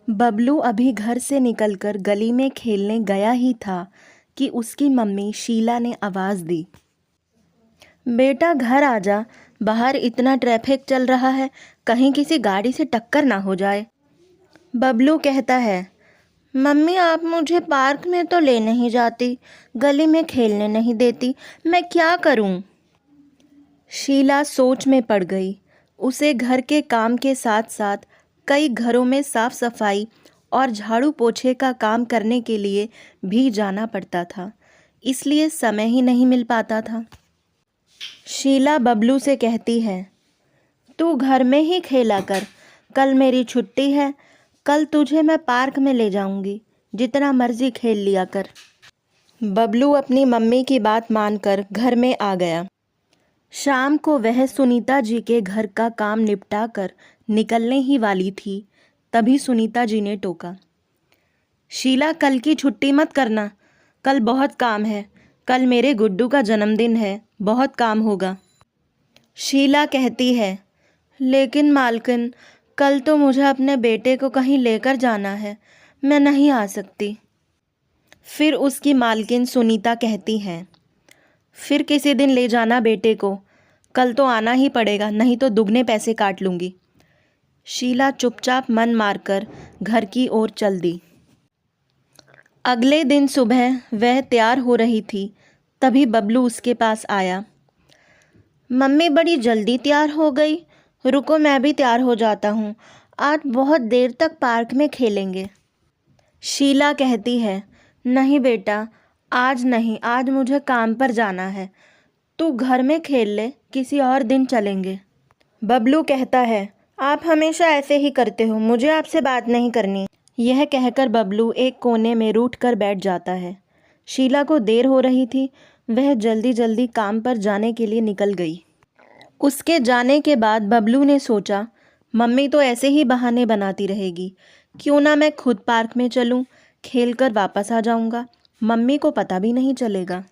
बबलू अभी घर से निकलकर गली में खेलने गया ही था कि उसकी मम्मी शीला ने आवाज़ दी। बेटा घर आ जा, बाहर इतना ट्रैफिक चल रहा है, कहीं किसी गाड़ी से टक्कर ना हो जाए। बबलू कहता है, मम्मी आप मुझे पार्क में तो ले नहीं जाती, गली में खेलने नहीं देती, मैं क्या करूं? शीला सोच में पड़ गई। उसे घर के काम के साथ साथ कई घरों में साफ सफाई और झाड़ू पोछे का काम करने के लिए भी जाना पड़ता था, इसलिए समय ही नहीं मिल पाता था। शीला बबलू से कहती है, तू घर में ही खेला कर, कल मेरी छुट्टी है, कल तुझे मैं पार्क में ले जाऊंगी, जितना मर्जी खेल लिया कर। बबलू अपनी मम्मी की बात मानकर घर में आ गया। शाम को वह सुनीता जी के घर का काम निपटा कर निकलने ही वाली थी, तभी सुनीता जी ने टोका, शीला कल की छुट्टी मत करना, कल बहुत काम है, कल मेरे गुड्डू का जन्मदिन है, बहुत काम होगा। शीला कहती है, लेकिन मालकिन कल तो मुझे अपने बेटे को कहीं लेकर जाना है, मैं नहीं आ सकती। फिर उसकी मालकिन सुनीता कहती है, फिर किसी दिन ले जाना बेटे को, कल तो आना ही पड़ेगा, नहीं तो दुगने पैसे काट लूँगी। शीला चुपचाप मन मारकर घर की ओर चल दी। अगले दिन सुबह वह तैयार हो रही थी, तभी बबलू उसके पास आया। मम्मी बड़ी जल्दी तैयार हो गई, रुको मैं भी तैयार हो जाता हूँ, आज बहुत देर तक पार्क में खेलेंगे। शीला कहती है, नहीं बेटा, आज नहीं, आज मुझे काम पर जाना है, तू घर में खेल ले, किसी और दिन चलेंगे। बबलू कहता है, आप हमेशा ऐसे ही करते हो, मुझे आपसे बात नहीं करनी। यह कहकर बबलू एक कोने में रूठ कर बैठ जाता है। शीला को देर हो रही थी, वह जल्दी जल्दी काम पर जाने के लिए निकल गई। उसके जाने के बाद बबलू ने सोचा, मम्मी तो ऐसे ही बहाने बनाती रहेगी, क्यों ना मैं खुद पार्क में चलूं, खेल कर वापस आ जाऊंगा, मम्मी को पता भी नहीं चलेगा।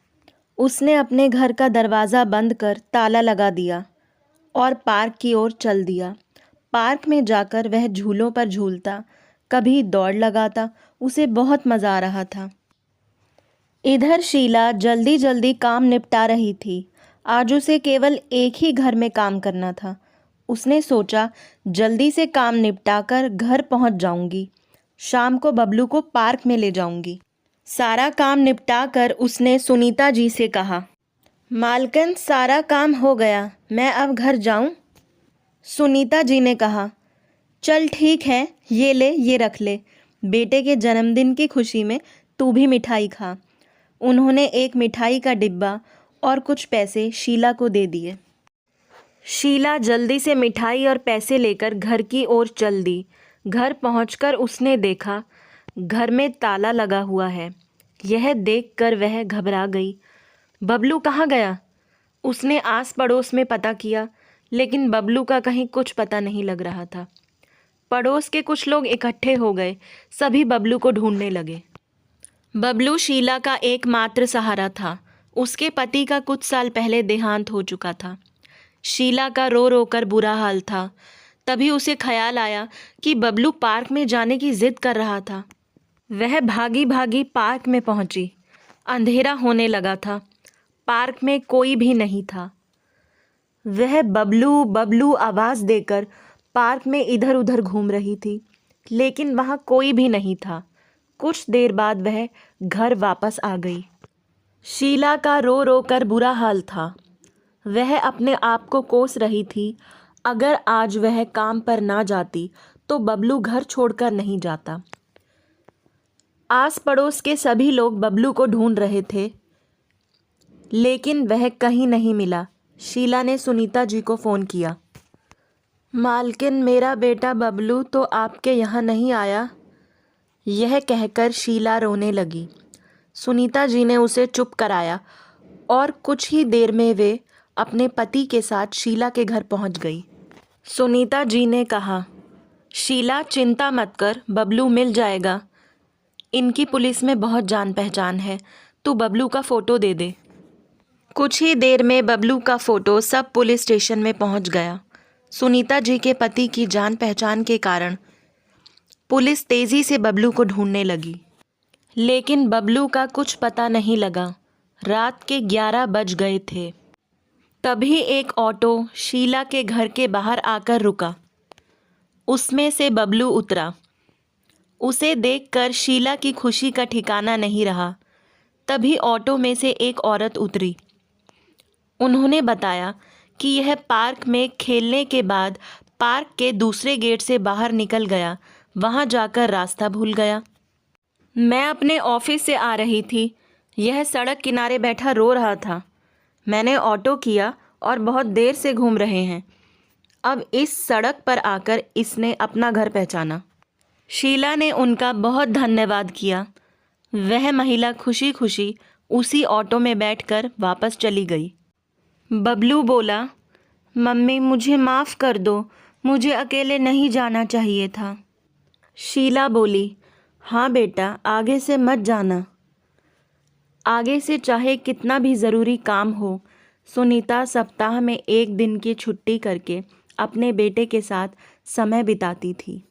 उसने अपने घर का दरवाज़ा बंद कर ताला लगा दिया और पार्क की ओर चल दिया। पार्क में जाकर वह झूलों पर झूलता, कभी दौड़ लगाता, उसे बहुत मज़ा आ रहा था। इधर शीला जल्दी जल्दी काम निपटा रही थी। आज उसे केवल एक ही घर में काम करना था। उसने सोचा, जल्दी से काम निपटाकर घर पहुंच जाऊंगी, शाम को बबलू को पार्क में ले जाऊंगी। सारा काम निपटाकर उसने सुनीता जी से कहा, मालकिन सारा काम हो गया, मैं अब घर जाऊं? सुनीता जी ने कहा, चल ठीक है, ये ले, ये रख ले, बेटे के जन्मदिन की खुशी में तू भी मिठाई खा। उन्होंने एक मिठाई का डिब्बा और कुछ पैसे शीला को दे दिए। शीला जल्दी से मिठाई और पैसे लेकर घर की ओर चल दी। घर पहुंचकर उसने देखा, घर में ताला लगा हुआ है। यह देखकर वह घबरा गई। बबलू कहाँ गया? उसने आस पड़ोस में पता किया, लेकिन बबलू का कहीं कुछ पता नहीं लग रहा था। पड़ोस के कुछ लोग इकट्ठे हो गए, सभी बबलू को ढूंढने लगे। बबलू शीला का एकमात्र सहारा था। उसके पति का कुछ साल पहले देहांत हो चुका था। शीला का रो रो कर बुरा हाल था। तभी उसे ख्याल आया कि बबलू पार्क में जाने की जिद कर रहा था। वह भागी भागी पार्क में पहुंची। अंधेरा होने लगा था, पार्क में कोई भी नहीं था। वह बबलू बबलू आवाज़ देकर पार्क में इधर उधर घूम रही थी, लेकिन वहाँ कोई भी नहीं था। कुछ देर बाद वह घर वापस आ गई। शीला का रो रो कर बुरा हाल था। वह अपने आप को कोस रही थी, अगर आज वह काम पर ना जाती तो बबलू घर छोड़कर नहीं जाता। आस पड़ोस के सभी लोग बबलू को ढूंढ रहे थे, लेकिन वह कहीं नहीं मिला। शीला ने सुनीता जी को फ़ोन किया, मालकिन मेरा बेटा बबलू तो आपके यहाँ नहीं आया। यह कहकर शीला रोने लगी। सुनीता जी ने उसे चुप कराया और कुछ ही देर में वे अपने पति के साथ शीला के घर पहुंच गई। सुनीता जी ने कहा, शीला चिंता मत कर, बबलू मिल जाएगा, इनकी पुलिस में बहुत जान पहचान है, तू बबलू का फ़ोटो दे दे। कुछ ही देर में बबलू का फ़ोटो सब पुलिस स्टेशन में पहुंच गया। सुनीता जी के पति की जान पहचान के कारण पुलिस तेजी से बबलू को ढूंढने लगी, लेकिन बबलू का कुछ पता नहीं लगा। रात के 11 बज गए थे। तभी एक ऑटो शीला के घर के बाहर आकर रुका। उसमें से बबलू उतरा। उसे देखकर शीला की खुशी का ठिकाना नहीं रहा। तभी ऑटो में से एक औरत उतरी। उन्होंने बताया कि यह पार्क में खेलने के बाद पार्क के दूसरे गेट से बाहर निकल गया, वहां जाकर रास्ता भूल गया। मैं अपने ऑफिस से आ रही थी। यह सड़क किनारे बैठा रो रहा था। मैंने ऑटो किया और बहुत देर से घूम रहे हैं। अब इस सड़क पर आकर इसने अपना घर पहचाना। शीला ने उनका बहुत धन्यवाद किया। वह महिला खुशी खुशी उसी ऑटो में बैठकर वापस चली गई। बबलू बोला, मम्मी मुझे माफ़ कर दो, मुझे अकेले नहीं जाना चाहिए था। शीला बोली, हाँ बेटा, आगे से मत जाना। आगे से चाहे कितना भी ज़रूरी काम हो, सुनीता सप्ताह में 1 दिन की छुट्टी करके अपने बेटे के साथ समय बिताती थी।